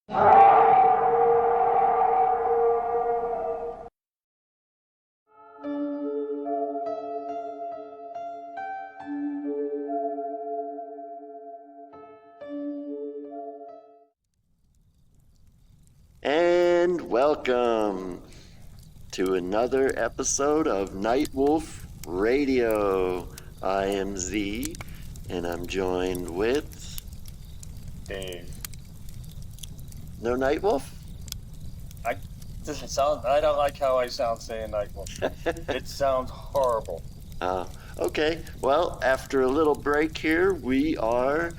And welcome to another episode of Nightwolf Radio. I am Z, and I'm joined with Dave. No Nightwolf? I don't like how I sound saying Nightwolf. It sounds horrible. Okay. Well, after a little break here, we are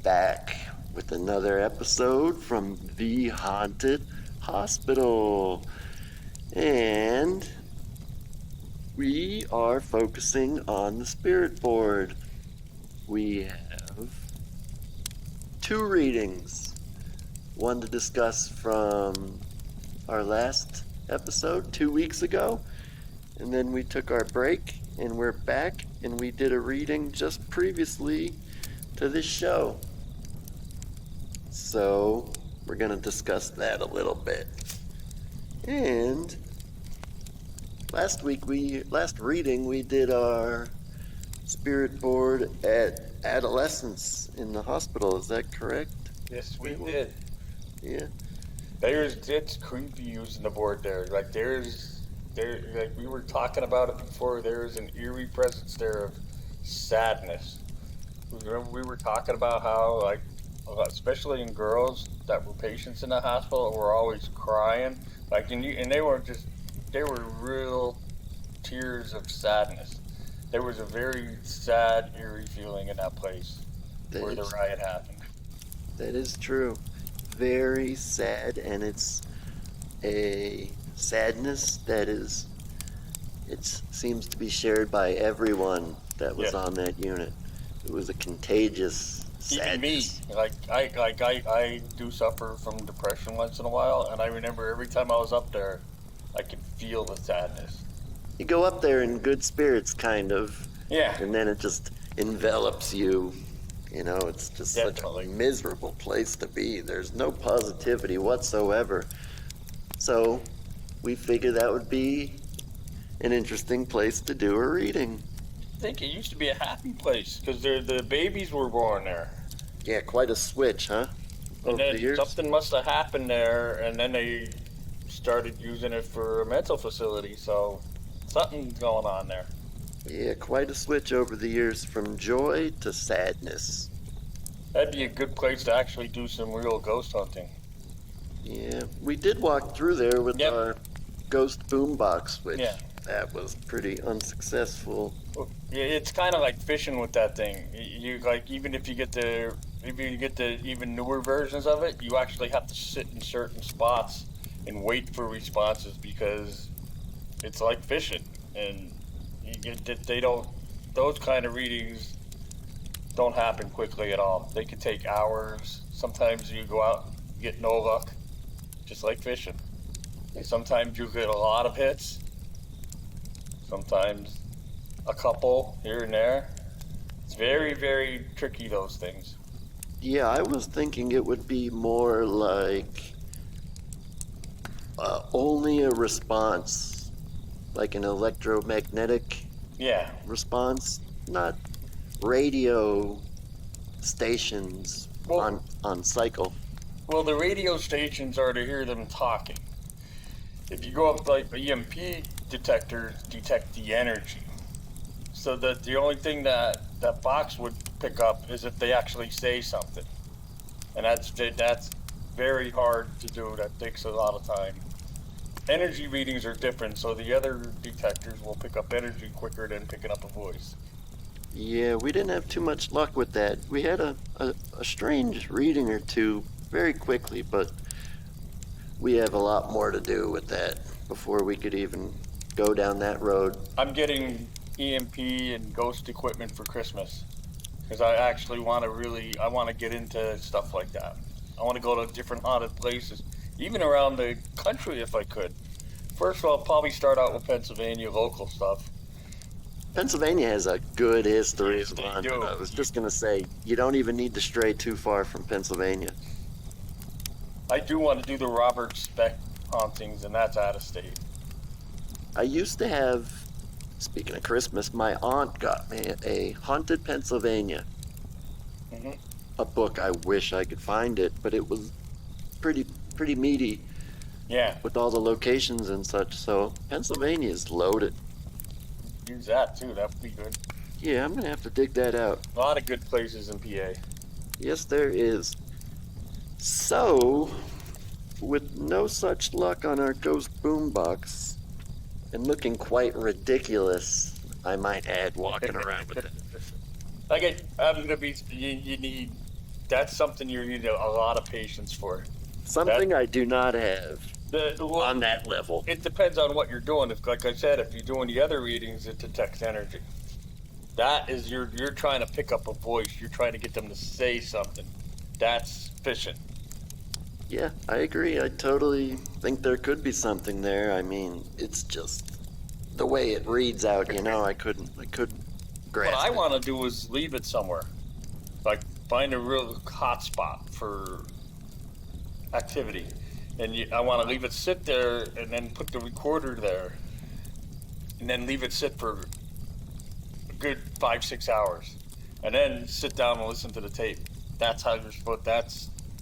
back with another episode from the Haunted Hospital. And we are focusing on the spirit board. We have two readings. One to discuss from our last episode 2 weeks ago. And then we took our break and we're back and we did a reading just previously to this show. So we're going to discuss that a little bit. And last reading we did our spirit board at adolescence in the hospital. Is that correct? Yes, we did. Yeah. It's creepy using the board there. Like like we were talking about it before. There's an eerie presence there of sadness. Remember we were talking about how, like, especially in girls that were patients in the hospital, were always crying. Like, and they were real tears of sadness. There was a very sad, eerie feeling in that place where the riot happened. That is true. Very sad, and it's a sadness that seems to be shared by everyone that was on that unit. It was a contagious sadness. Even me, I do suffer from depression once in a while, and I remember every time I was up there, I could feel the sadness. You go up there in good spirits, kind of. Yeah. And then it just envelops you. You know, it's just Definitely. Such a miserable place to be. There's no positivity whatsoever. So we figured that would be an interesting place to do a reading. I think it used to be a happy place because the babies were born there. Yeah, quite a switch, huh? And then something must have happened there, and then they started using it for a mental facility, so something's going on there. Yeah, quite a switch over the years from joy to sadness. That'd be a good place to actually do some real ghost hunting. Yeah, we did walk through there with our ghost boombox, which that was pretty unsuccessful. It's kind of like fishing with that thing. You like, even if you get the even newer versions of it, you actually have to sit in certain spots and wait for responses because it's like fishing, and those kind of readings don't happen quickly at all. They can take hours. Sometimes you go out and get no luck, just like fishing. And sometimes you get a lot of hits, sometimes a couple here and there. It's very, very tricky, those things. Yeah, I was thinking it would be more like only a response, like an electromagnetic response, not radio stations on cycle. Well, the radio stations are to hear them talking. If you go up, like, EMP detectors detect the energy. So that the only thing that box would pick up is if they actually say something. And that's very hard to do. That takes a lot of time. Energy readings are different, so the other detectors will pick up energy quicker than picking up a voice. Yeah, we didn't have too much luck with that. We had a strange reading or two very quickly, but we have a lot more to do with that before we could even go down that road. I'm getting EMP and ghost equipment for Christmas because I actually want to get into stuff like that. I want to go to different haunted places, even around the country if I could. First of all, I'll probably start out with Pennsylvania local stuff. Pennsylvania has a good history. Yes, they do. I was just going to say, you don't even need to stray too far from Pennsylvania. I do want to do the Robert Speck hauntings, and that's out of state. I used to have, speaking of Christmas, my aunt got me a Haunted Pennsylvania, Hmm. a book. I wish I could find it, but it was pretty meaty Yeah, with all the locations and such. So Pennsylvania is loaded. use that too. That would be good. Yeah, I'm gonna have to dig that out. A lot of good places in PA. Yes, there is. So, with no such luck on our ghost boombox, and looking quite ridiculous, I might add, walking around with it. I'm gonna be. You need. That's something you need a lot of patience for. Something I do not have Well, on that level. it depends on what you're doing. If, like I said, if you're doing the other readings, it detects energy. That is you're trying to pick up a voice. You're trying to get them to say something. That's fishing. Yeah, I agree. I totally think there could be something there. I mean, it's just the way it reads out, I couldn't grasp What I it. want to do is leave it somewhere, like find a real hot spot for activity, and I want to leave it sit there, and then put the recorder there, and then leave it sit for a good 5-6 hours, and then sit down and listen to the tape. That's how you're supposed.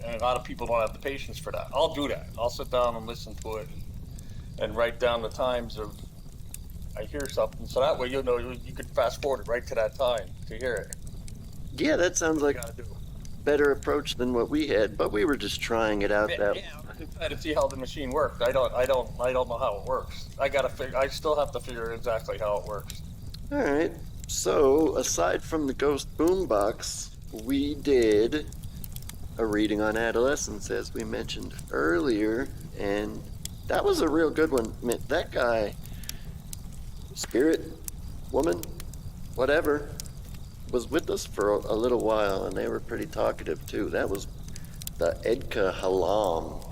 And a lot of people don't have the patience for that. I'll do that. I'll sit down and listen to it, and write down the times of I hear something, so that way you could fast forward it right to that time to hear it. Yeah, that sounds like Gotta do. better approach than what we had, but we were just trying it out. Yeah, I'm trying to see how the machine works. I don't know how it works. I still have to figure exactly how it works. All right. So, aside from the ghost boombox, we did a reading on adolescence, as we mentioned earlier, and that was a real good one. Man, that guy, spirit, woman, whatever, was with us for a little while, and they were pretty talkative too. That was the Edka Halam,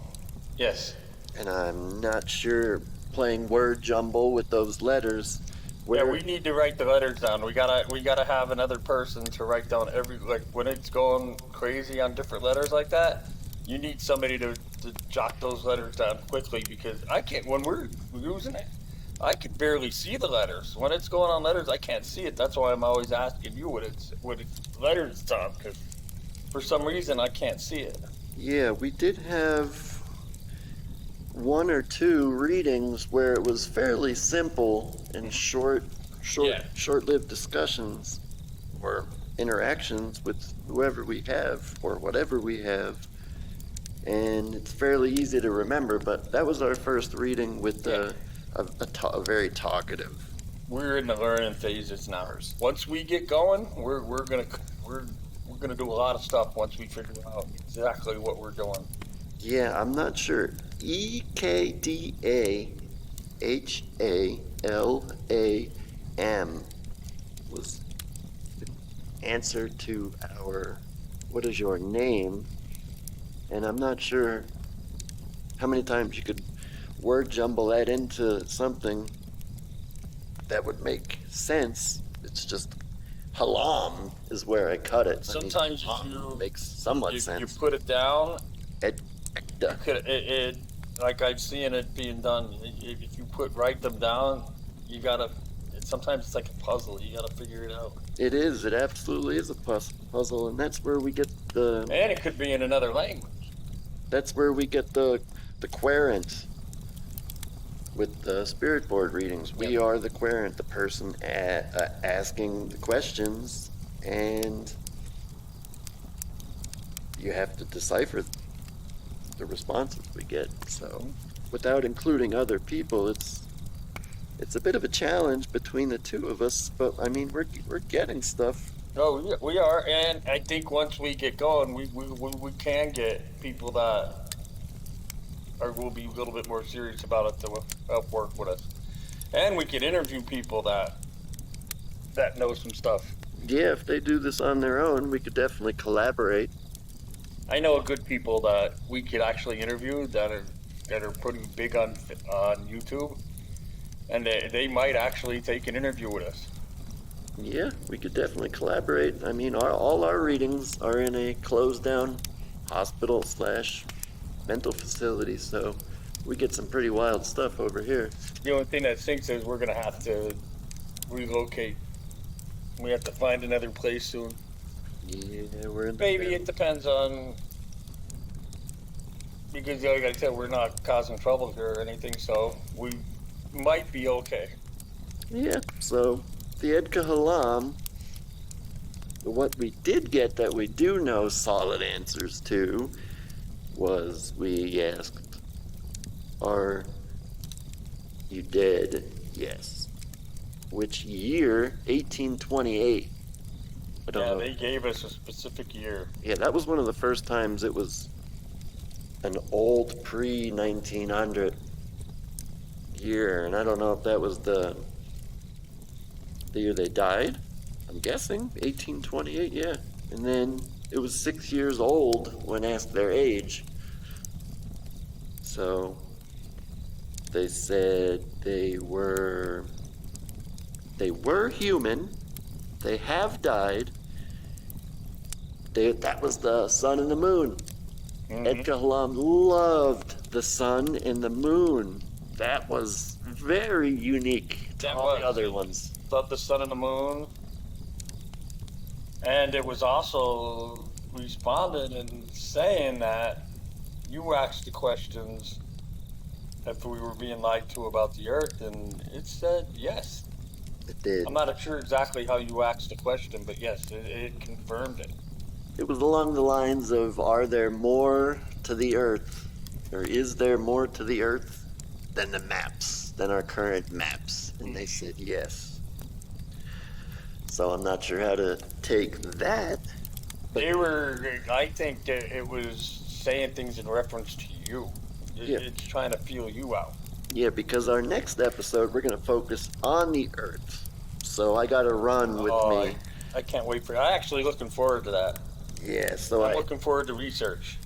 Yes. and I'm not sure, playing word jumble with those letters. Yeah, we need to write the letters down. We gotta have another person to write down when it's going crazy on different letters like that. You need somebody to jot those letters down quickly, because I can't when we're using it. I can barely see the letters. When it's going on letters, I can't see it. That's why I'm always asking you what it's letters on, because for some reason I can't see it. Yeah, we did have one or two readings where it was fairly simple and short-lived discussions or interactions with whoever we have or whatever we have, and it's fairly easy to remember. But that was our first reading with a very talkative. We're in the learning phases now. Once we get going, we're gonna do a lot of stuff once we figure out exactly what we're doing. Yeah, I'm not sure. EKDAHALAM was the answer to our "What is your name?" And I'm not sure how many times you could word jumble that into something that would make sense. It's just halam is where I cut it. Sometimes makes somewhat you sense. put it down. Edda. Like I've seen it being done. If you write them down, you gotta. Sometimes it's like a puzzle. You gotta figure it out. It is. It absolutely is a puzzle, and that's where we get the. And it could be in another language. That's where we get the querent with the spirit board readings. We are the querent, the person asking the questions, and you have to decipher the responses we get. So, without including other people, it's a bit of a challenge between the two of us. But I mean, we're getting stuff. Oh, we are, and I think once we get going, we can get people that will be a little bit more serious about it to help work with us, and we can interview people that know some stuff. Yeah, if they do this on their own, we could definitely collaborate. I know a good people that we could actually interview that are pretty big on YouTube, and they might actually take an interview with us. Yeah, we could definitely collaborate. I mean, all our readings are in a closed down hospital / mental facility, so we get some pretty wild stuff over here. The only thing that stinks is we're gonna have to relocate. We have to find another place soon. Yeah, we're in the Maybe it depends on, because like I said, we're not causing trouble here or anything, so we might be okay. Yeah, so the Edka Halam, what we did get that we do know solid answers to was we asked, are you dead? Yes. Which year? 1828. I don't know. They gave us a specific year. Yeah, that was one of the first times it was an old pre-1900 year, and I don't know if that was the year they died. I'm guessing 1828, yeah. And then it was 6 years old when asked their age. So they said they were human. They have died. That was the sun and the moon. Edka Halam loved the sun and the moon. That was very unique to all the other ones. Loved the sun and the moon. And it was also responded and saying that you asked the questions if we were being lied to about the earth, and it said yes. It did. I'm not sure exactly how you asked the question, but yes, it confirmed it. It was along the lines of, are there more to the earth, or is there more to the earth than the maps, than our current maps? And they said yes. So I'm not sure how to take that. I think that it was saying things in reference to you. It's trying to feel you out. Yeah, because our next episode, we're going to focus on the earth. So I got to run with me. I can't wait for it. I'm actually looking forward to that. Yeah, so I'm looking forward to research.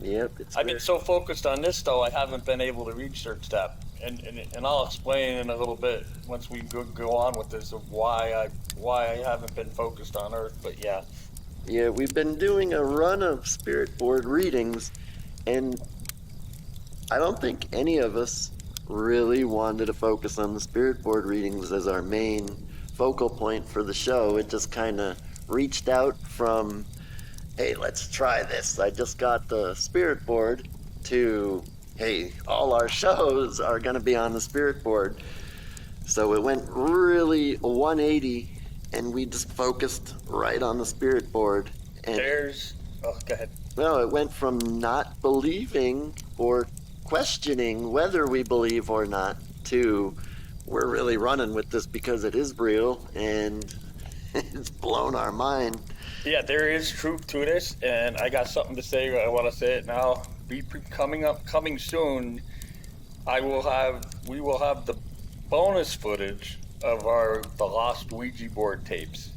Yep. I've been so focused on this, though, I haven't been able to research that. And I'll explain in a little bit once we go on with this of why I haven't been focused on Earth. But yeah. Yeah, we've been doing a run of spirit board readings, and I don't think any of us really wanted to focus on the spirit board readings as our main focal point for the show. It just kind of reached out from, hey, let's try this. I just got the spirit board, to, hey, all our shows are going to be on the spirit board. So it went really 180, and we just focused right on the spirit board. And go ahead. well, it went from not believing or questioning whether we believe or not to we're really running with this because it is real, and it's blown our mind. Yeah, there is truth to this, and I got something to say. I want to say it now. Coming soon. We will have the bonus footage of the lost Ouija board tapes.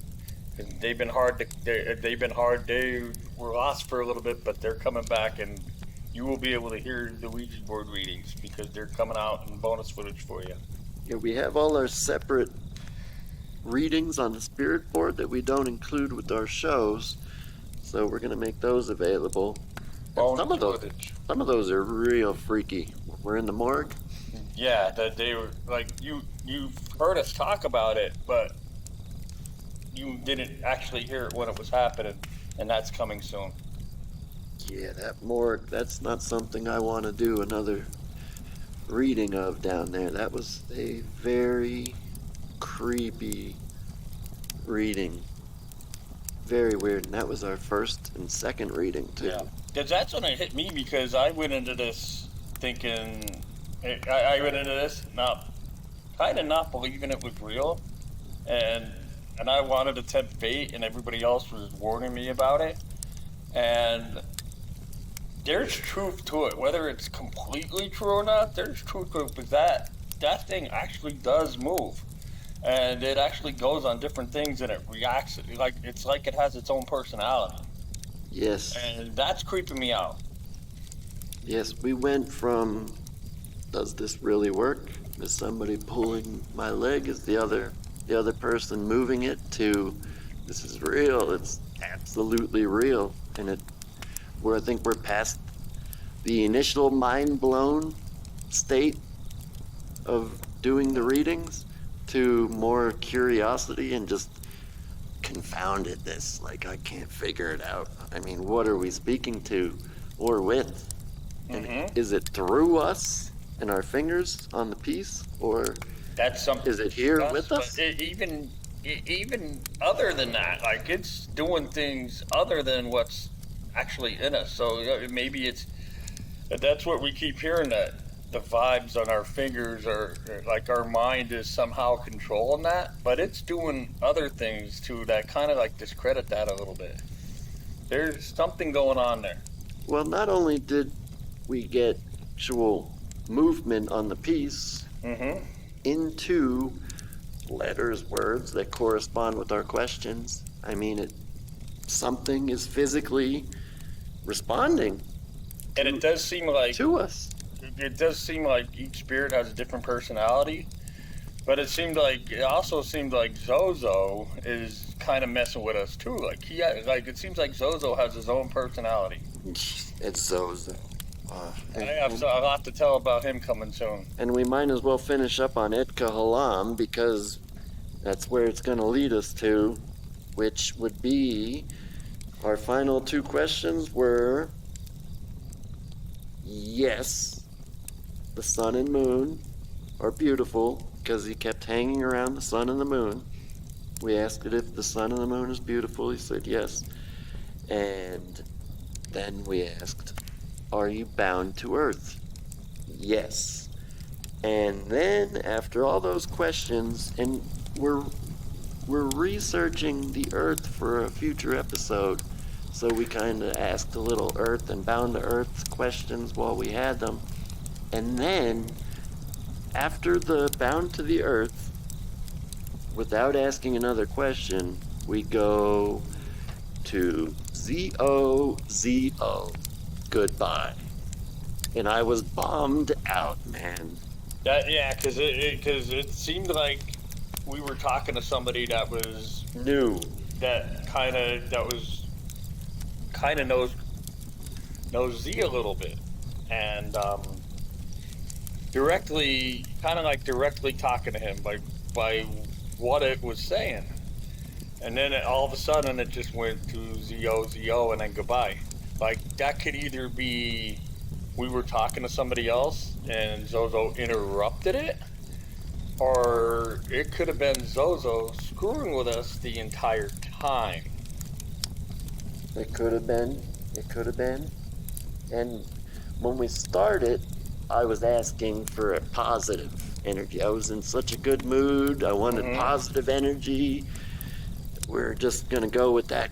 They've been hard. They were lost for a little bit, but they're coming back, and you will be able to hear the Ouija board readings because they're coming out in bonus footage for you. Yeah, we have all our separate readings on the spirit board that we don't include with our shows, so we're gonna make those available. Some of those are real freaky. We're in the morgue. Yeah, that they were like you've heard us talk about it, but you didn't actually hear it when it was happening, and that's coming soon. Yeah, that morgue, that's not something I want to do another reading of down there. That was a very creepy reading. Very weird, and that was our first and second reading, too. Yeah, because that's when it hit me, because I went into this thinking, I went into this not believing it was real, and I wanted to tempt fate, and everybody else was warning me about it, and there's truth to it. Whether it's completely true or not, there's truth to it, but that thing actually does move, and it actually goes on different things, and it reacts it's like it has its own personality. Yes. And that's creeping me out. Yes, we went from, does this really work? Is somebody pulling my leg? Is the other person moving it? To, this is real. It's absolutely real. And I think we're past the initial mind blown state of doing the readings to more curiosity and just confoundedness. Like, I can't figure it out. I mean, what are we speaking to or with? And is it through us and our fingers on the piece, or That's something. is it here with But us? even other than that, like it's doing things other than what's actually in us. So maybe that's what we keep hearing, that the vibes on our fingers are like our mind is somehow controlling that, but it's doing other things too that kind of like discredit that a little bit. There's something going on there. Well, not only did we get actual movement on the piece into letters, words that correspond with our questions. I mean, something is physically responding And it does seem like to us. it does seem like each spirit has a different personality, but it also seemed like ZoZo is kind of messing with us too. Like it seems like ZoZo has his own personality. It's ZoZo. I have a lot to tell about him coming soon. And we might as well finish up on Etka Halam, because that's where it's going to lead us to, which would be our final two questions were, yes, the sun and moon are beautiful, because he kept hanging around the sun and the moon. We asked it if the sun and the moon is beautiful. He said yes. And then we asked, are you bound to Earth? Yes. And then after all those questions, and we're researching the Earth for a future episode, so we kind of asked a little Earth and bound to Earth questions while we had them. And then after the bound to the Earth, without asking another question, we go to ZoZo. Goodbye. And I was bummed out, man. Because it seemed like we were talking to somebody that was New. that was kind of knows Z a little bit, and directly talking to him by what it was saying, and then all of a sudden it just went to ZoZo and then goodbye. Like, that could either be we were talking to somebody else and ZoZo interrupted it, or it could have been ZoZo screwing with us the entire time. It could have been. It could have been. And when we started, I was asking for a positive energy. I was in such a good mood. I wanted positive energy. We're just going to go with that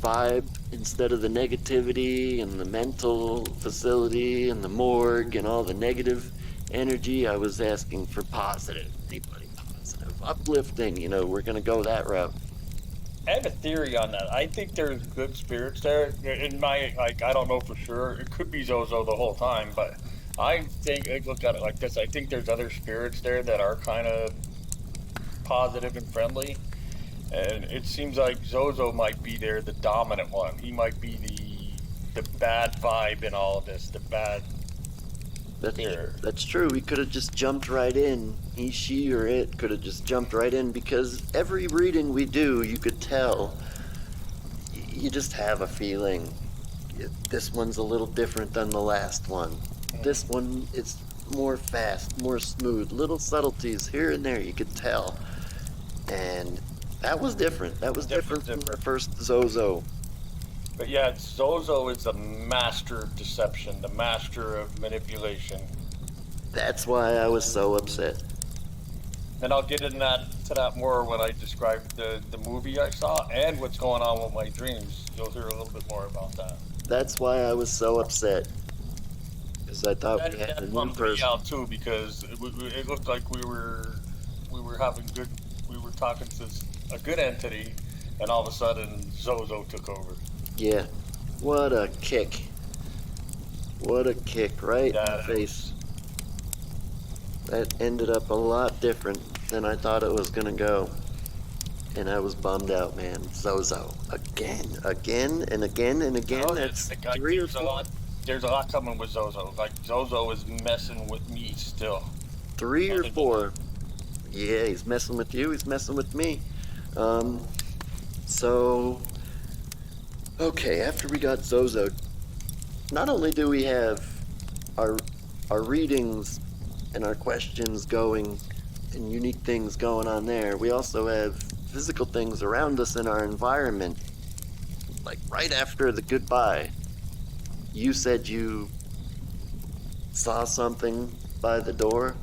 vibe instead of the negativity and the mental facility and the morgue and all the negative energy. I was asking for positive. Anybody positive, uplifting, we're going to go that route. I have a theory on that. I think there's good spirits there. I don't know for sure. It could be ZoZo the whole time, but I look at it like this. I think there's other spirits there that are kind of positive and friendly. And it seems like ZoZo might be there, the dominant one. He might be the bad vibe in all of this, the bad. That's true. He could have just jumped right in. He, she, or it could have just jumped right in, because every reading we do, you could tell. You just have a feeling. This one's a little different than the last one. This one is more fast, more smooth. Little subtleties here and there, you could tell. And that was different. That was different from our first ZoZo. But yeah, ZoZo is the master of deception, the master of manipulation. That's why I was so upset. And I'll get into that more when I describe the movie I saw and what's going on with my dreams. You'll hear a little bit more about that. That's why I was so upset. Because I thought we had a new person. Out too, because it looked like we were talking to a good entity, and all of a sudden ZoZo took over. Yeah. What a kick. What a kick right in the face. That ended up a lot different than I thought it was going to go. And I was bummed out, man. ZoZo. Again, and again. Oh, That's 3 or 4. there's a lot coming with ZoZo. Like ZoZo is messing with me still. 3 or 4. Yeah, he's messing with you. He's messing with me. Um, so okay. After we got Zozo, not only do we have our our readings and our questions going, and unique things going on there, we also have physical things around us in our environment. Like right after the goodbye, you said you saw something by the door.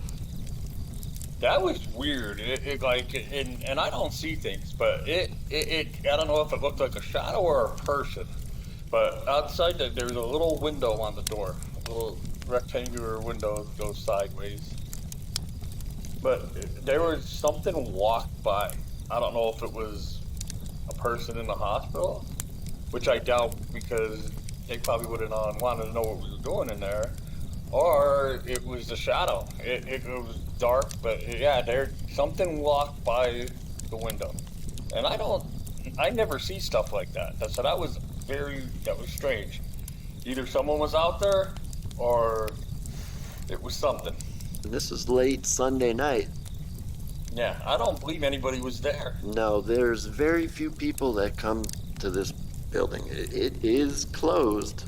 That was weird. And I don't see things, but I don't know if it looked like a shadow or a person. But outside there's a little window on the door, a little rectangular window that goes sideways. But there was something walked by. I don't know if it was a person in the hospital, which I doubt because they probably would have wanted to know what we were doing in there, or it was the shadow. It was dark, but yeah, there something walked by the window, and I never see stuff like that. So that was strange. Either someone was out there, or it was something. And this is late Sunday night. Yeah, I don't believe anybody was there. No, there's very few people that come to this building. It is closed.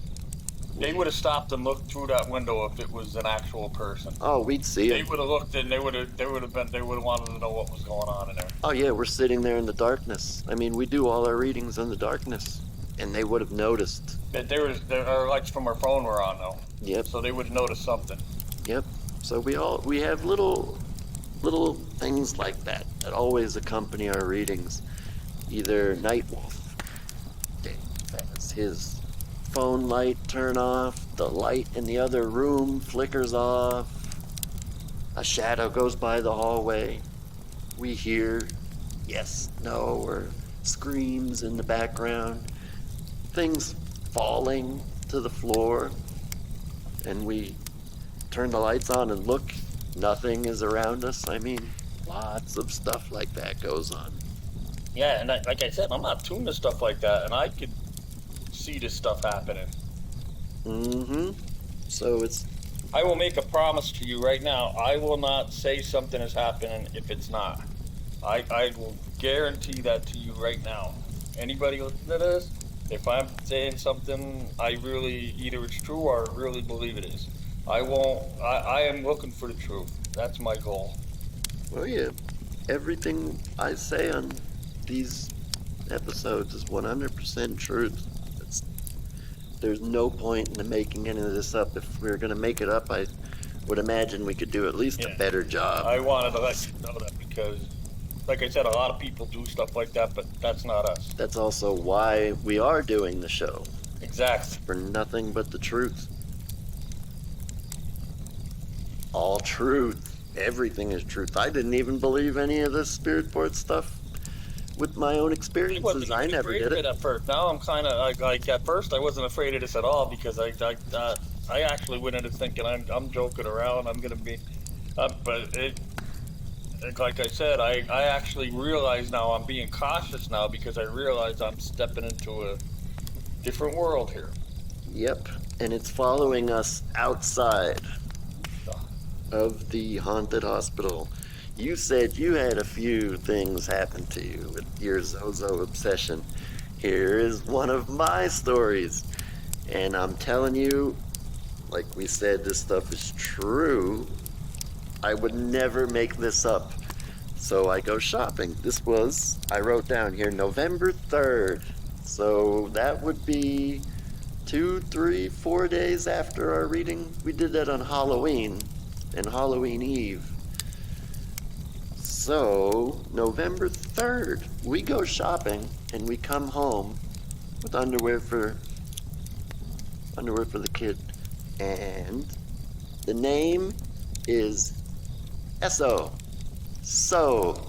They would have stopped and looked through that window if it was an actual person. Oh, we'd see They it. would have looked and they would have wanted to know what was going on in there. Oh yeah, we're sitting there in the darkness. I mean, we do all our readings in the darkness, and they would have noticed. Our lights from our phone were on though. Yep. So they would notice something. Yep. So we have little things like that always accompany our readings. Either Nightwolf has his phone light turn off, the light in the other room flickers off, a shadow goes by the hallway, we hear yes, no, or screams in the background, things falling to the floor, and we turn the lights on and look, nothing is around us. I mean, lots of stuff like that goes on. Yeah, and like I said, I'm not tuned to stuff like that, and I could see this stuff happening. Mm-hmm. So it's... I will make a promise to you right now. I will not say something is happening if it's not. I will guarantee that to you right now. Anybody listening to this, if I'm saying something, I really, either it's true or I really believe it is. I am looking for the truth. That's my goal. Well, yeah. Everything I say on these episodes is 100% truth. There's no point in making any of this up. If we were going to make it up, I would imagine we could do at least a better job. I wanted to let you know that because, like I said, a lot of people do stuff like that, but that's not us. That's also why we are doing the show. Exactly. For nothing but the truth. All truth. Everything is truth. I didn't even believe any of this spirit board stuff with my own experiences. I never did it. At first. Now I'm kind of like at first I wasn't afraid of this at all because I actually went into thinking I'm joking around. I'm gonna be, but like I said, I actually realize now I'm being cautious now because I realize I'm stepping into a different world here. Yep, and it's following us outside of the haunted hospital. You said you had a few things happen to you with your ZoZo obsession. Here is one of my stories. And I'm telling you, like we said, this stuff is true. I would never make this up. So I go shopping. This was, I wrote down here, November 3rd. So that would be 2, 3, 4 days after our reading. We did that on Halloween and Halloween Eve. So, November 3rd, we go shopping and we come home with underwear for the kid. And the name is S.O. So.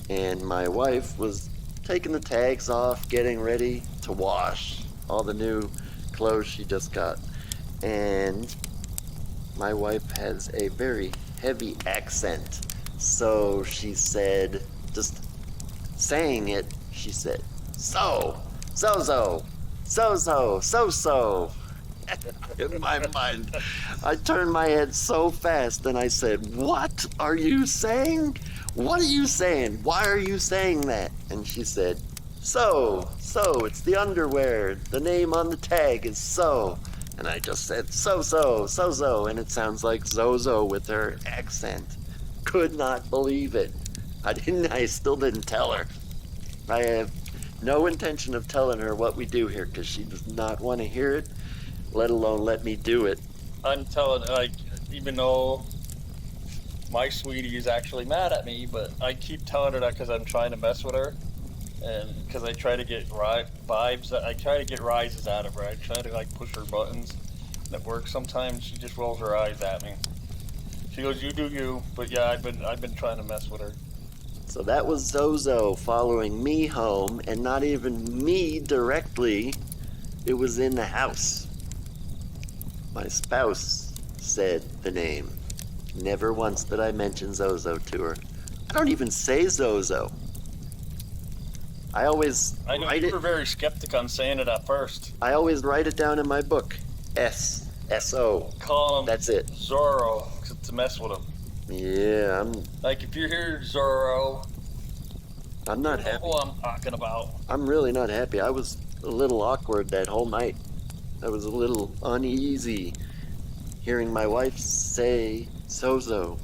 And my wife was taking the tags off, getting ready to wash all the new clothes she just got. And my wife has a very heavy accent. So she said, just saying it, she said, ZoZo, ZoZo, so. In my mind, I turned my head so fast and I said, "What are you saying? What are you saying? Why are you saying that?" And she said, "So, it's the underwear. The name on the tag is So." And I just said, "So," and it sounds like ZoZo with her accent. Could not believe it. I still didn't tell her. I have no intention of telling her what we do here because she does not want to hear it, let alone let me do it. I'm telling, like, even though my sweetie is actually mad at me, but I keep telling her that because I'm trying to mess with her, and because I try to get vibes, I try to get rises out of her. I try to like push her buttons, and it works. Sometimes she just rolls her eyes at me. She goes, "You do you," but yeah, I've been trying to mess with her. So that was ZoZo following me home, and not even me directly. It was in the house. My spouse said the name. Never once did I mention ZoZo to her. I don't even say ZoZo. I always I know write you it. were very skeptic on saying it at first. I always write it down in my book. S-O. Call him That's it. Zorro to mess with him. Yeah, Like if you're here, Zorro, I'm not you know happy. who I'm talking about. I'm really not happy. I was a little awkward that whole night. I was a little uneasy hearing my wife say ZoZo.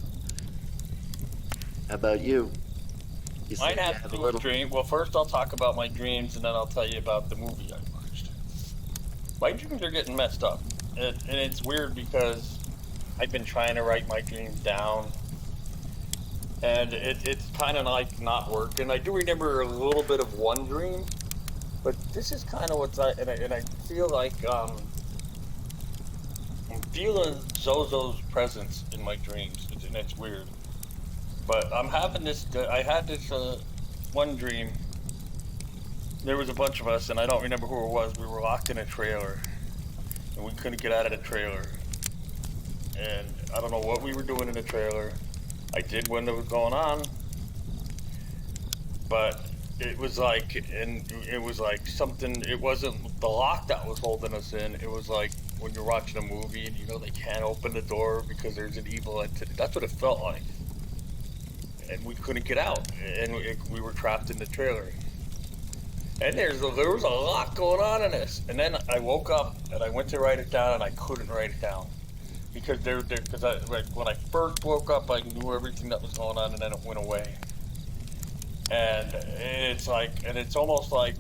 How about you? You Mine said you had had to a do with little. dream. Well, first I'll talk about my dreams, and then I'll tell you about the movie I watched. My dreams are getting messed up, and it's weird because I've been trying to write my dreams down, and it's kind of like not working. I do remember a little bit of one dream, but this is kind of what's and I feel like I'm feeling Zozo's presence in my dreams, and it's weird. But I'm having this. I had this one dream. There was a bunch of us, and I don't remember who it was. We were locked in a trailer, and we couldn't get out of the trailer. And I don't know what we were doing in the trailer. I did when it was going on, but it was like, and it was like something. It wasn't the lock that was holding us in. It was like when you're watching a movie and you know they can't open the door because there's an evil entity. That's what it felt like. And we couldn't get out, and we were trapped in the trailer. And there was a lot going on in this. And then I woke up and I went to write it down, and I couldn't write it down because when I first woke up, I knew everything that was going on, and then it went away. And it's almost like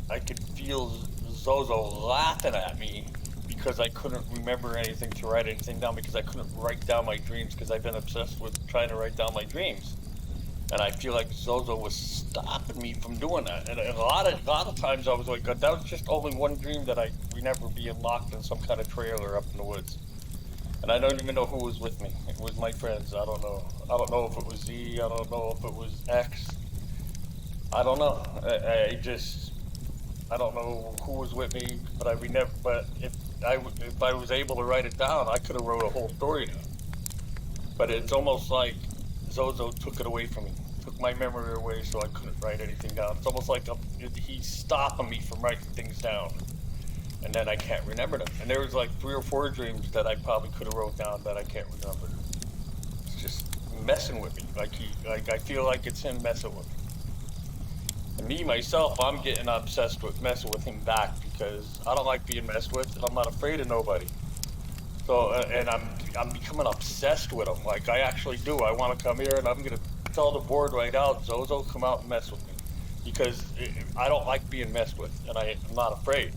I could feel Zozo laughing at me because I couldn't remember anything to write anything down because I couldn't write down my dreams because I've been obsessed with trying to write down my dreams. And I feel like Zozo was stopping me from doing that. And a lot of times I was like, God, that was just only one dream that we never being locked in some kind of trailer up in the woods. And I don't even know who was with me. It was my friends. I don't know. I don't know if it was Z. I don't know if it was X. I don't know. I don't know who was with me, but if I was able to write it down, I could have wrote a whole story down. But it's almost like Zozo took it away from me, took my memory away, so I couldn't write anything down. It's almost like he's stopping me from writing things down, and then I can't remember them. And there was like 3 or 4 dreams that I probably could have wrote down that I can't remember. It's just messing with me. Like I feel like it's him messing with me. And me myself, I'm getting obsessed with messing with him back because I don't like being messed with, and I'm not afraid of nobody. So and I'm becoming obsessed with him. Like I actually do. I want to come here and I'm gonna tell the board right out, ZoZo, come out and mess with me because I don't like being messed with, and I'm not afraid.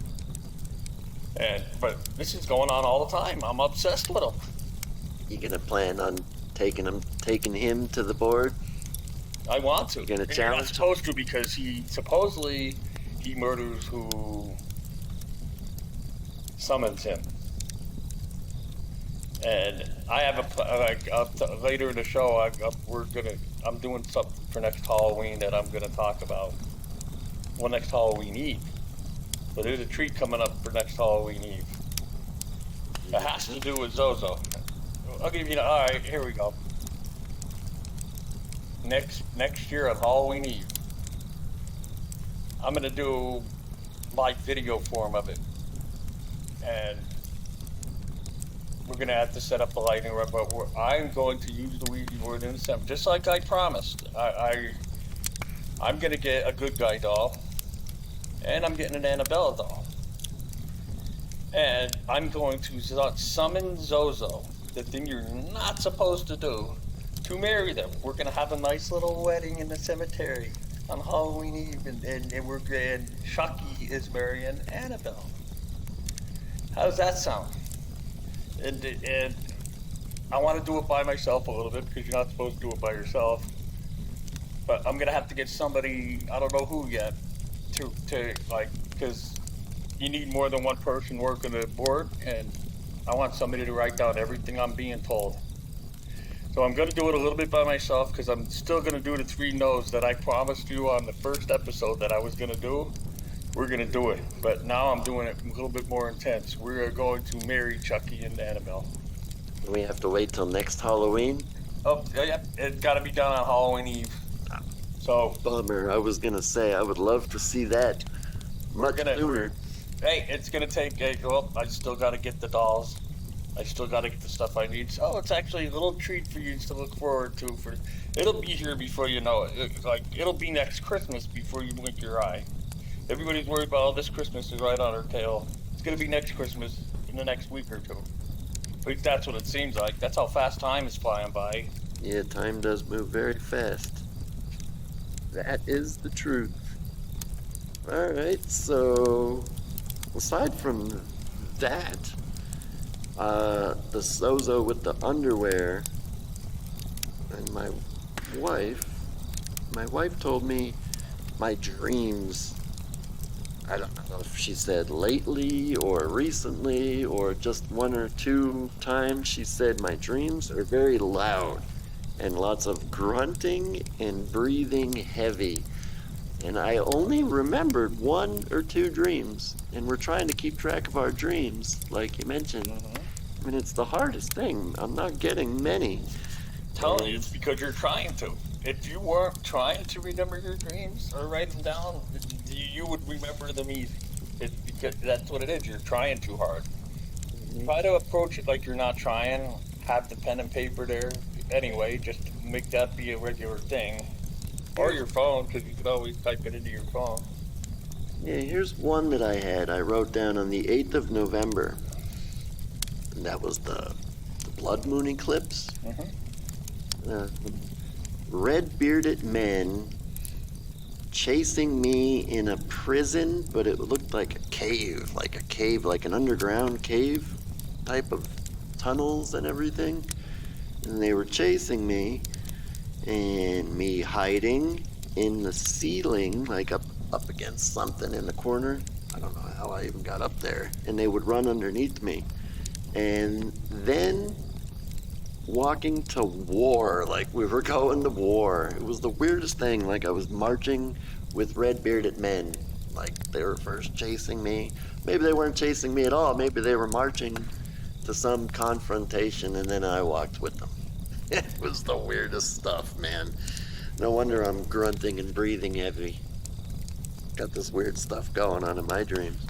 But this is going on all the time. I'm obsessed with him. You gonna plan on taking him to the board? I want to. You're gonna You're not challenge him? supposed to because he murders who summons him. And I have later in the show. I'm doing something for next Halloween that I'm gonna talk about. Well, next Halloween Eve. So there's a treat coming up for next Halloween Eve. It has to do with ZoZo. I'll give you. All right, here we go. Next year on Halloween Eve, I'm gonna do live video form of it. and we're gonna have to set up a lighting run. But I'm going to use the Ouija board in December, just like I promised. I'm gonna get a good guy doll, and I'm getting an Annabelle doll, and I'm going to summon ZoZo, the thing you're not supposed to do, to marry them. We're gonna have a nice little wedding in the cemetery on Halloween Eve, and Chucky is marrying Annabelle. How does that sound? And I want to do it by myself a little bit because you're not supposed to do it by yourself. But I'm gonna have to get somebody, I don't know who yet, to like, because you need more than one person working the board, and I want somebody to write down everything I'm being told. So I'm gonna do it a little bit by myself because I'm still gonna do the 3 no's that I promised you on the first episode that I was gonna do. We're gonna do it, but now I'm doing it a little bit more intense. We're going to marry Chucky and Annabelle. We have to wait till next Halloween? Oh, yeah, it's gotta be done on Halloween Eve. So, bummer. I was gonna say I would love to see that much sooner. Hey, it's gonna take. Well, I still gotta get the dolls. I still gotta get the stuff I need. So it's actually a little treat for you to look forward to. It'll be here before you know it. It'll be next Christmas before you blink your eye. Everybody's worried about, this Christmas is right on our tail. It's gonna be next Christmas in the next week or 2. At least that's what it seems like. That's how fast time is flying by. Yeah, time does move very fast. That is the truth. Alright, so aside from that, the ZoZo with the underwear, and my wife told me my dreams, I don't know if she said lately or recently or just 1 or 2 times, she said my dreams are very loud and lots of grunting and breathing heavy. And I only remembered 1 or 2 dreams, and we're trying to keep track of our dreams, like you mentioned. I mean, it's the hardest thing. I'm not getting many. Telling you, it's because you're trying to. If you weren't trying to remember your dreams or write them down, you would remember them easy. It's because that's what it is. You're trying too hard. Try to approach it like you're not trying. Have the pen and paper there. Anyway, just make that be a regular thing. Or your phone, because you could always type it into your phone. Yeah, here's one that I had. I wrote down on the 8th of November. And that was the blood moon eclipse. Red-bearded men chasing me in a prison, but it looked like a cave, like an underground cave type of tunnels and everything. And they were chasing me, and me hiding in the ceiling, like up against something in the corner. I don't know how I even got up there. And they would run underneath me. And then walking to war, like we were going to war. It was the weirdest thing, like I was marching with red-bearded men. Like they were first chasing me. Maybe they weren't chasing me at all. Maybe they were marching to some confrontation, and then I walked with them. It was the weirdest stuff, man. No wonder I'm grunting and breathing heavy. Got this weird stuff going on in my dreams.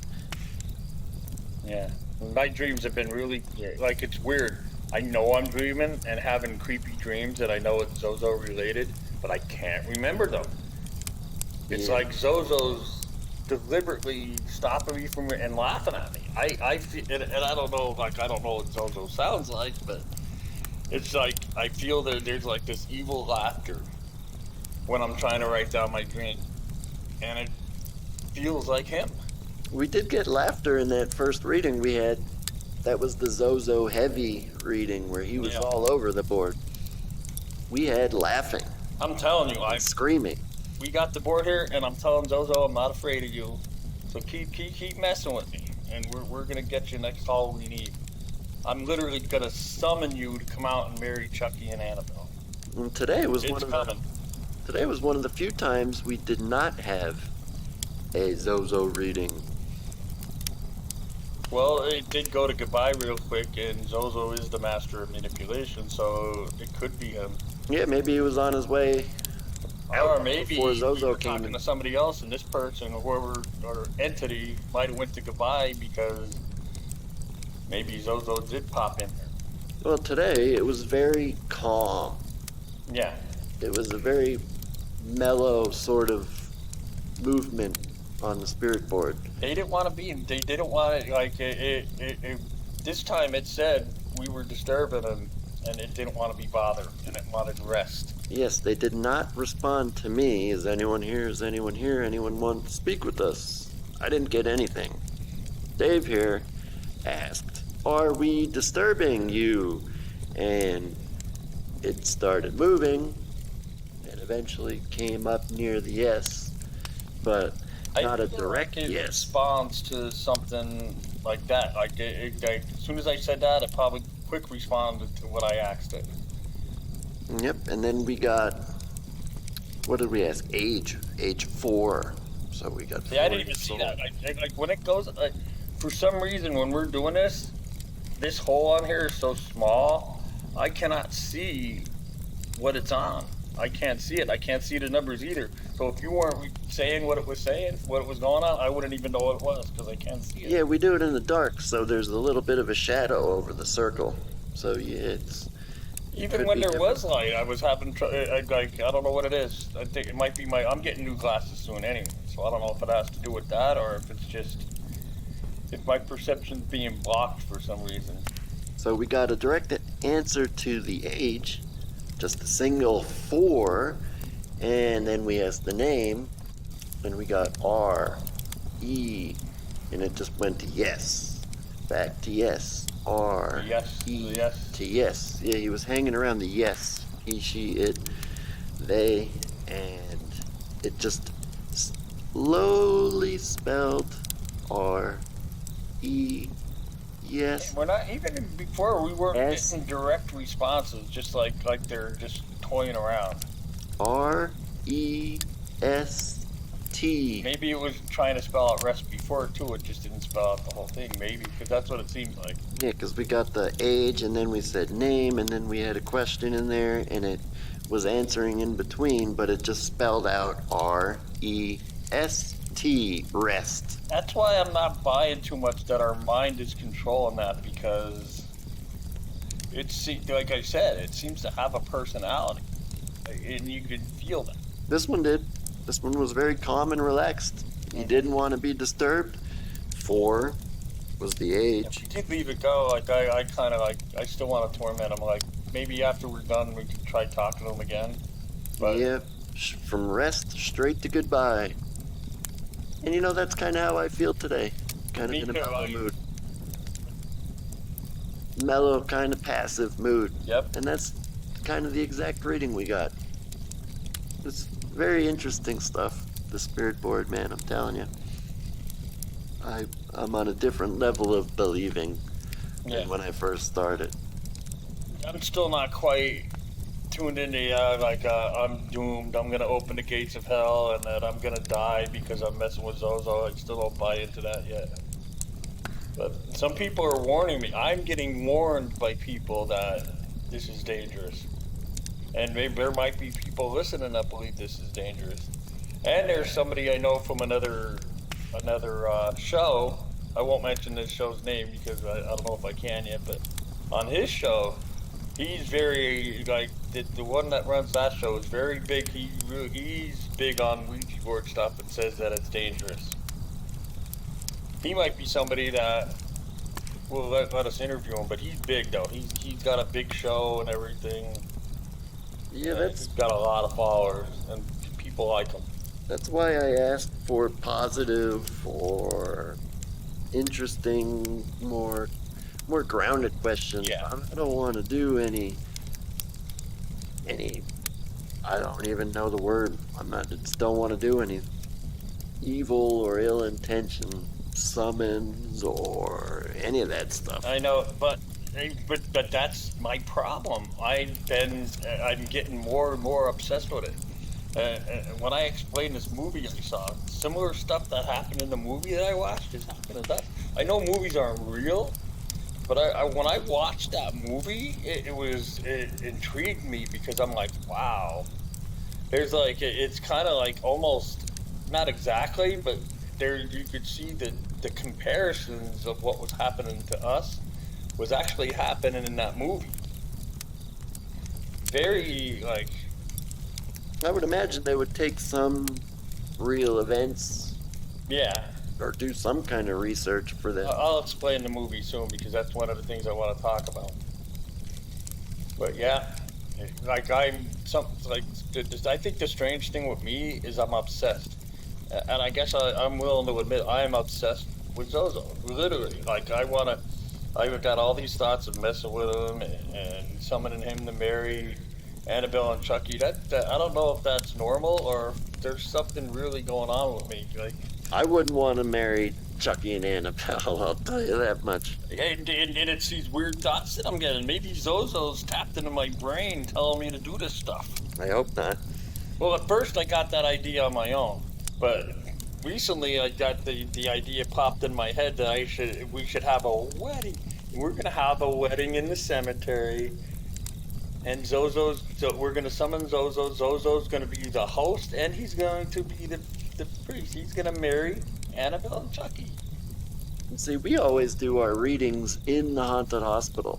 Yeah. My dreams have been really, like, it's weird. I know I'm dreaming and having creepy dreams that I know it's ZoZo related, but I can't remember them. It's like ZoZo's deliberately stopping me from and laughing at me. I feel, and I don't know, like, I don't know what ZoZo sounds like, but it's like I feel that there's like this evil laughter when I'm trying to write down my dream, and it feels like him. We did get laughter in that first reading we had. That was the ZoZo heavy reading where he was all over the board. We had laughing. I'm telling you, I'm screaming. We got the board here, and I'm telling ZoZo I'm not afraid of you. So keep messing with me, and we're gonna get you next Halloween Eve. I'm literally gonna summon you to come out and marry Chucky and Annabelle. And today was one of the few times we did not have a ZoZo reading. Well, it did go to goodbye real quick, and ZoZo is the master of manipulation, so it could be him. Yeah, maybe he was on his way or maybe before ZoZo came talking to somebody else, and this person, or whoever, or entity, might have went to goodbye because Maybe ZoZo did pop in there. Well, today it was very calm. Yeah. It was a very mellow sort of movement on the spirit board. They didn't want to be. They didn't want it. Like this time, it said we were disturbing them, and it didn't want to be bothered, and it wanted rest. Yes, they did not respond to me. Is anyone here? Is anyone here? Anyone want to speak with us? I didn't get anything. Dave here asked, "Are we disturbing you?" And it started moving, and eventually came up near the yes, but not a direct it yes. responds to something like that. Like, as soon as I said that, it probably quick responded to what I asked it. Yep, and then we got, what did we ask? Age 4. So we got. See, I didn't even see that. Like when it goes, for some reason, when we're doing this hole on here is so small, I cannot see what it's on. I can't see it. I can't see the numbers either. So if you weren't saying what it was saying, what it was going on, I wouldn't even know what it was because I can't see it. Yeah, we do it in the dark, so there's a little bit of a shadow over the circle. So yeah, it's. Even when there was light, I was having like I don't know what it is. I think it might be I'm getting new glasses soon anyway, so I don't know if it has to do with that or if it's just if my perception's being blocked for some reason. So we got a direct answer to the age, just a single 4, and then we asked the name, and we got R, E, and it just went to yes, back to yes, R, Yes, E, yes. to yes. Yeah, he was hanging around the yes, he, she, it, they, and it just slowly spelled R, E, yes. We're not even before we weren't S. getting direct responses, just like they're just toying around. R-E-S-T. Maybe it was trying to spell out rest before too. It just didn't spell out the whole thing. Maybe because that's what it seemed like. Yeah, because we got the age, and then we said name, and then we had a question in there, and it was answering in between, but it just spelled out R-E-S-T, rest. That's why I'm not buying too much that our mind is controlling that because it's like I said, it seems to have a personality, and you can feel that. This one did. This one was very calm and relaxed. He didn't want to be disturbed. 4 was the age. If we did leave it go, like I kind of like I still want to torment him. Like maybe after we're done, we could try talking to him again. But Yeah, from rest straight to goodbye. And you know, that's kind of how I feel today. Kind of Me in a too, mellow like- mood. Mellow, kind of passive mood. Yep. And that's kind of the exact reading we got. It's very interesting stuff, the spirit board, man, I'm telling you. I'm on a different level of believing Yeah. than when I first started. I'm still not quite tuned into I'm doomed. I'm gonna open the gates of hell, and that I'm gonna die because I'm messing with ZoZo. I still don't buy into that yet. But some people are warning me. I'm getting warned by people that this is dangerous, and maybe there might be people listening that believe this is dangerous. And there's somebody I know from another show. I won't mention this show's name because I don't know if I can yet. But on his show, he's very like the one that runs that show is very big. He's big on Ouija board stuff and says that it's dangerous. He might be somebody that will let us interview him, but he's big though. He's got a big show and everything. Yeah, And that's he's got a lot of followers and people like him. That's why I asked for positive or interesting, more grounded questions. Yeah. I don't want to do any. I don't even know the word. Just don't want to do any evil or ill intention summons or any of that stuff. I know, but that's my problem. I'm getting more and more obsessed with it. When I explained this movie I saw, similar stuff that happened in the movie that I watched is happening. I know movies aren't real, but when I watched that movie, it intrigued me because I'm like, wow. There's like it's kind of like almost not exactly, but there you could see the comparisons of what was happening to us was actually happening in that movie. Very, like, I would imagine they would take some real events yeah. or do some kind of research for them. I'll explain the movie soon because that's one of the things I want to talk about. But yeah, like I think the strange thing with me is I'm obsessed, and I guess I'm willing to admit I am obsessed with ZoZo. Literally, like I've got all these thoughts of messing with him and summoning him to marry Annabelle and Chucky. That I don't know if that's normal or if there's something really going on with me. Like, I wouldn't want to marry Chucky and Annabelle, I'll tell you that much. and it's these weird thoughts that I'm getting. Maybe ZoZo's tapped into my brain telling me to do this stuff. I hope not. Well, at first I got that idea on my own, but recently I got the idea popped in my head that we should have a wedding. We're gonna have a wedding in the cemetery, and we're gonna summon ZoZo. ZoZo's gonna be the host, and he's going to be the priest. He's gonna marry Annabelle and Chucky. See, we always do our readings in the haunted hospital,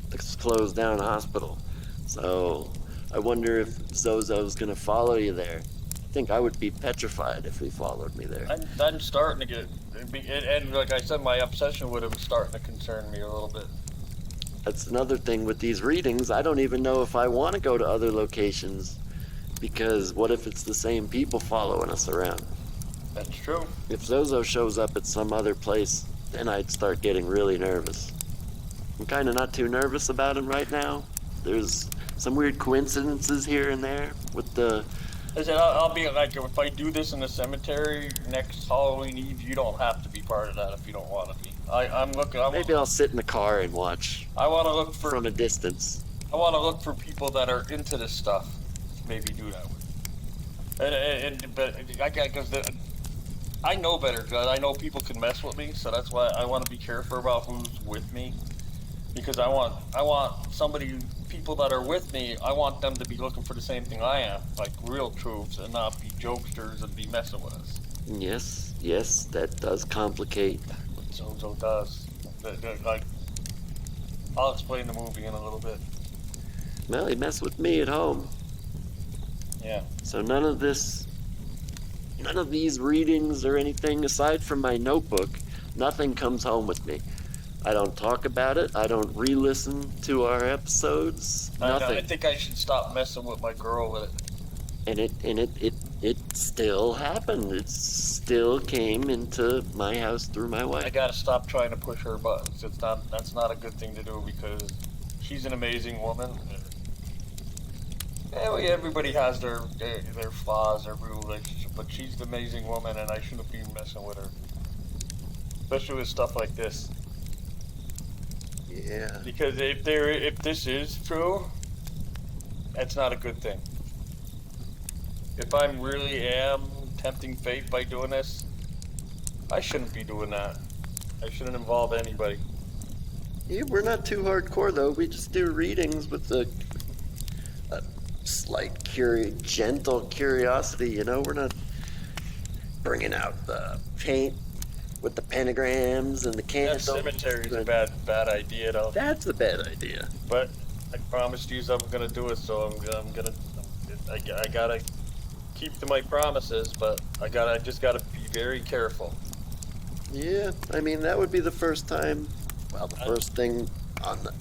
the closed down hospital. So I wonder if ZoZo's gonna follow you there. I think I would be petrified if he followed me there. I'm starting to and like I said, my obsession with him is starting to concern me a little bit. That's another thing with these readings. I don't even know if I want to go to other locations because what if it's the same people following us around? That's true. If ZoZo shows up at some other place, then I'd start getting really nervous. I'm kind of not too nervous about him right now. There's some weird coincidences here and there with the... I said, I'll be like, if I do this in the cemetery next Halloween Eve, you don't have to be part of that if you don't want to be. I'm looking. Maybe I'll sit in the car and watch. I want to look for from a distance. I want to look for people that are into this stuff. Maybe do that with. But I know better. Cause I know people can mess with me, so that's why I want to be careful about who's with me. Because I want people that are with me, I want them to be looking for the same thing I am, like real truths, and not be jokesters and be messing with us. Yes, that does complicate. What ZoZo does. Like, I'll explain the movie in a little bit. Well, he messed with me at home. Yeah. So none of these readings or anything, aside from my notebook, nothing comes home with me. I don't talk about it. I don't re-listen to our episodes. Nothing. I think I should stop messing with my girl with it. And it still happened. It still came into my house through my wife. I gotta stop trying to push her buttons. That's not a good thing to do because she's an amazing woman. Everybody has their flaws, their relationship, but she's an amazing woman, and I shouldn't be messing with her, especially with stuff like this. Yeah. Because if this is true, that's not a good thing. If I really am tempting fate by doing this, I shouldn't be doing that. I shouldn't involve anybody. Yeah, we're not too hardcore though. We just do readings with a slight gentle curiosity. You know, we're not bringing out the paint with the pentagrams and the candles. That cemetery's a bad idea, though. That's a bad idea. But I promised you I'm gonna do it, so I gotta keep to my promises, but I just gotta be very careful. Yeah, I mean that would be the first time. Well, the first thing on the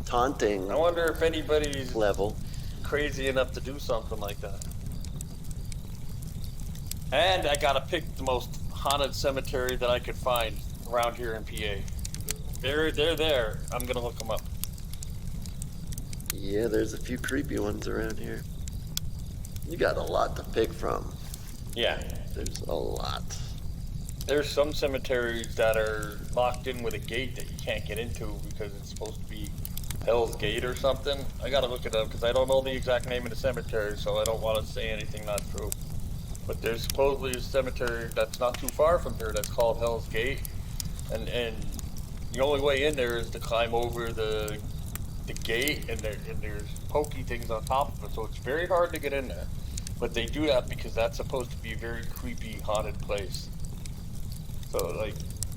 taunting. I wonder if anybody's level crazy enough to do something like that. And I gotta pick the most haunted cemetery that I could find around here in PA. They're there. I'm gonna look them up. Yeah, there's a few creepy ones around here. You got a lot to pick from. Yeah. There's a lot. There's some cemeteries that are locked in with a gate that you can't get into because it's supposed to be Hell's Gate or something. I gotta look it up because I don't know the exact name of the cemetery, so I don't want to say anything not true. But there's supposedly a cemetery that's not too far from here that's called Hell's Gate, and the only way in there is to climb over the gate, and there's pokey things on top of it, so it's very hard to get in there. But they do that because that's supposed to be a very creepy, haunted place. So, like,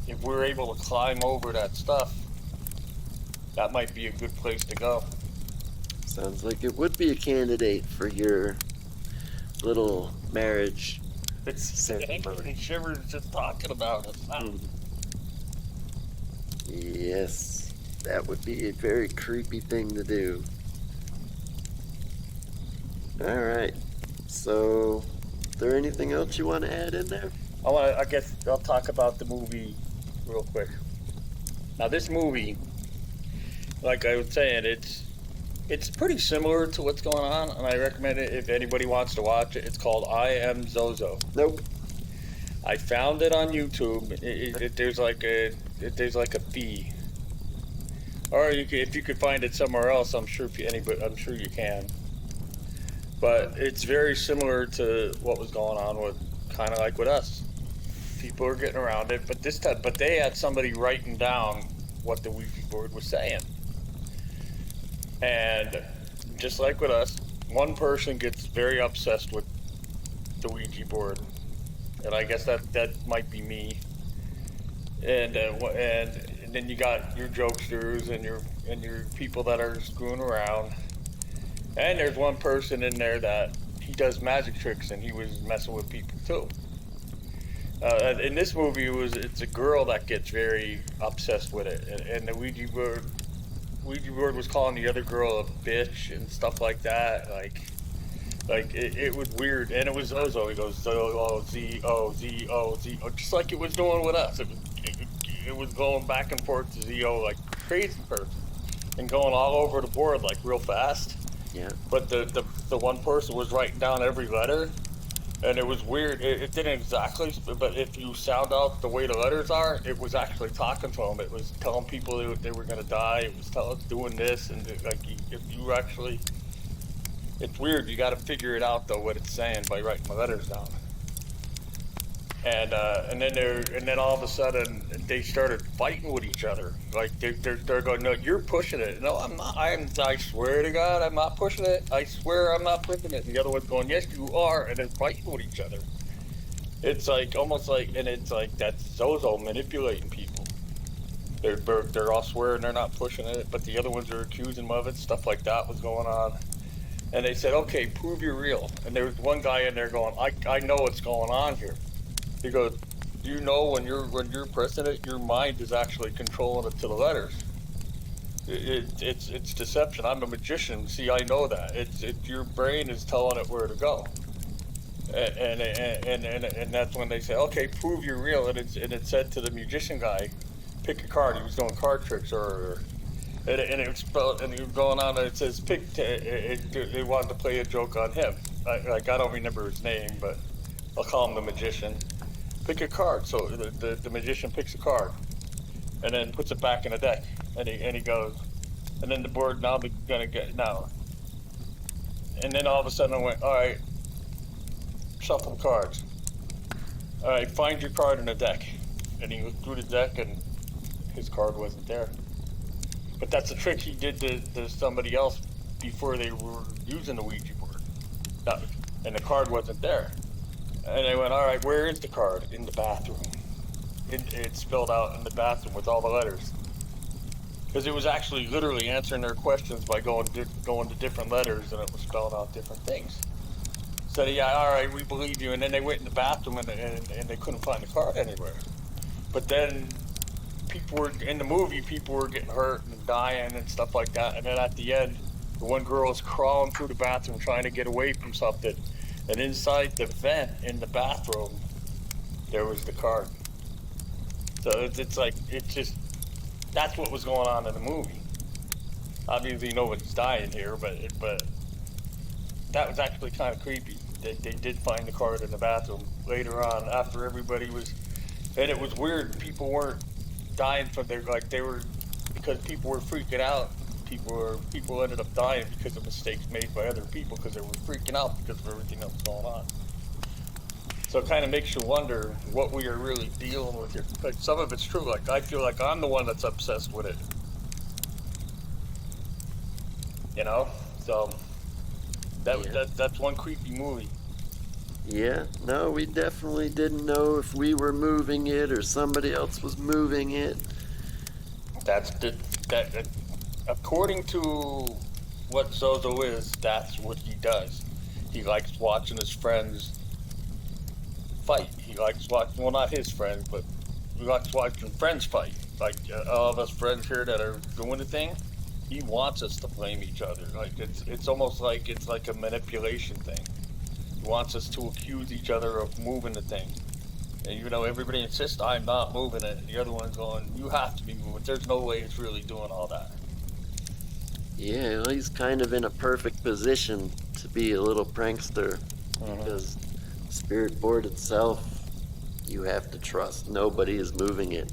if we're able to climb over that stuff, that might be a good place to go. Sounds like it would be a candidate for your little marriage It's ceremony. shivers just talking about it. Yes, that would be a very creepy thing to do. All right. So, is there anything else you want to add in there? I guess I'll talk about the movie real quick. Now, this movie, like I was saying, it's pretty similar to what's going on, and I recommend it if anybody wants to watch it. It's called I Am ZoZo. Nope. I found it on YouTube. There's like a fee, or if you could find it somewhere else, I'm sure I'm sure you can. But it's very similar to what was going on with kind of like with us. People are getting around it, but this time, but they had somebody writing down what the Ouija board was saying, and just like with us, one person gets very obsessed with the Ouija board, and I guess that might be me. And then you got your jokesters and your people that are screwing around, and there's one person in there that he does magic tricks, and he was messing with people too. In this movie, it's a girl that gets very obsessed with it, and the Ouija board was calling the other girl a bitch and stuff like that. Like it was weird, and it was Zozo. He goes Z-O-Z-O-Z-O-Z-O, just like it was doing with us. It was going back and forth to Z-O like a crazy person, and going all over the board like real fast. Yeah. But the one person was writing down every letter, and it was weird. It didn't exactly, but if you sound out the way the letters are, it was actually talking to them. It was telling people they were going to die. It was doing this, and like if you actually, it's weird. You got to figure it out though what it's saying by writing the letters down. And then all of a sudden they started fighting with each other. Like they're going, no, you're pushing it. No, I'm not. I swear to God, I'm not pushing it. I swear I'm not pushing it. And the other one's going, yes, you are, and then fighting with each other. It's like almost like, and it's like that's Zozo manipulating people. They're all swearing they're not pushing it, but the other ones are accusing them of it. Stuff like that was going on. And they said, okay, prove you're real. And there was one guy in there going, I know what's going on here. He goes, do you know when you're pressing it, your mind is actually controlling it to the letters. It's deception. I'm a magician. See, I know that. Your brain is telling it where to go. And that's when they say, okay, prove you're real. And it said to the magician guy, pick a card. He was doing card tricks earlier. And it was spelled, and he was going on, and it says pick. They wanted to play a joke on him. I don't remember his name, but I'll call him the magician. Pick a card. So the magician picks a card, and then puts it back in the deck. And he goes, and then the board now they're gonna get now. And then all of a sudden I went, all right, shuffle the cards. All right, find your card in the deck. And he looked through the deck, and his card wasn't there. But that's a trick he did to somebody else before they were using the Ouija board. And the card wasn't there. And they went, all right, where is the card? In the bathroom. It's spelled out in the bathroom with all the letters. Because it was actually literally answering their questions by going to different letters, and it was spelling out different things. So yeah, all right, we believe you. And then they went in the bathroom, and they couldn't find the card anywhere. But then in the movie, people were getting hurt and dying and stuff like that. And then at the end, the one girl is crawling through the bathroom trying to get away from something. And inside the vent in the bathroom, there was the card. So it's like, that's what was going on in the movie. Obviously nobody's dying here, but that was actually kind of creepy. They did find the card in the bathroom later on after everybody was, and it was weird. People weren't dying from because people were freaking out. People ended up dying because of mistakes made by other people because they were freaking out because of everything that was going on. So it kind of makes you wonder what we are really dealing with here. Like some of it's true. Like I feel like I'm the one that's obsessed with it. You know, so that's one creepy movie. Yeah, no, we definitely didn't know if we were moving it or somebody else was moving it. according to what Zozo is, that's what he does. He likes watching his friends fight. He likes watching, well, not his friends, but he likes watching friends fight. Like all of us friends here that are doing the thing, he wants us to blame each other. Like it's almost like it's like a manipulation thing. He wants us to accuse each other of moving the thing. And you know, everybody insists I'm not moving it. The other one's going, you have to be moving. There's no way it's really doing all that. Yeah, well, he's kind of in a perfect position to be a little prankster because Spirit Board itself, you have to trust. Nobody is moving it.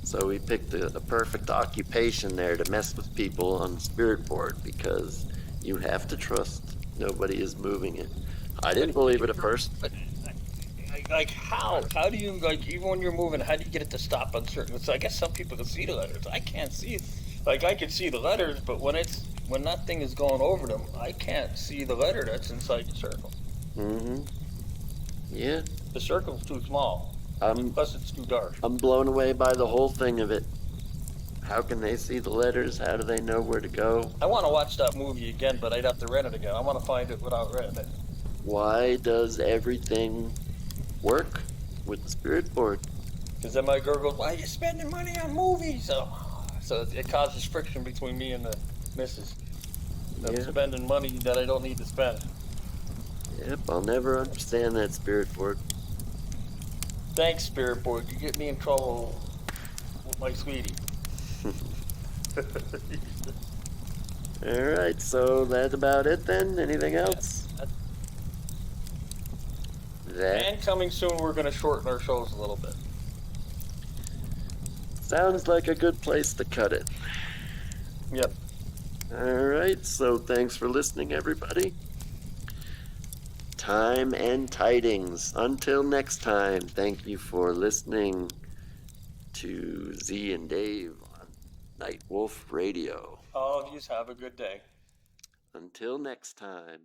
So we picked a perfect occupation there to mess with people on the Spirit Board because you have to trust. Nobody is moving it. I didn't believe it at first. But like how? How do you like even when you're moving? How do you get it to stop on certain? So I guess some people can see the letters. I can't see. Like I can see the letters, but when that thing is going over them, I can't see the letter that's inside the circle. Mm-hmm. Yeah. The circle's too small. I'm Plus, it's too dark. I'm blown away by the whole thing of it. How can they see the letters? How do they know where to go? I want to watch that movie again, but I'd have to rent it again. I want to find it without renting it. Why does everything work with the Spirit Board? Because then my girl goes, "Why are you spending money on movies?" So it causes friction between me and the missus. I'm spending money that I don't need to spend. Yep, I'll never understand that, Spirit Board. Thanks, Spirit Board. You get me in trouble with my sweetie. Alright, so that's about it then? Anything else? And coming soon, we're going to shorten our shows a little bit. Sounds like a good place to cut it. Yep. Alright, so thanks for listening, everybody. Time and tidings. Until next time, thank you for listening to Z and Dave on Nightwolf Radio. All of you have a good day. Until next time.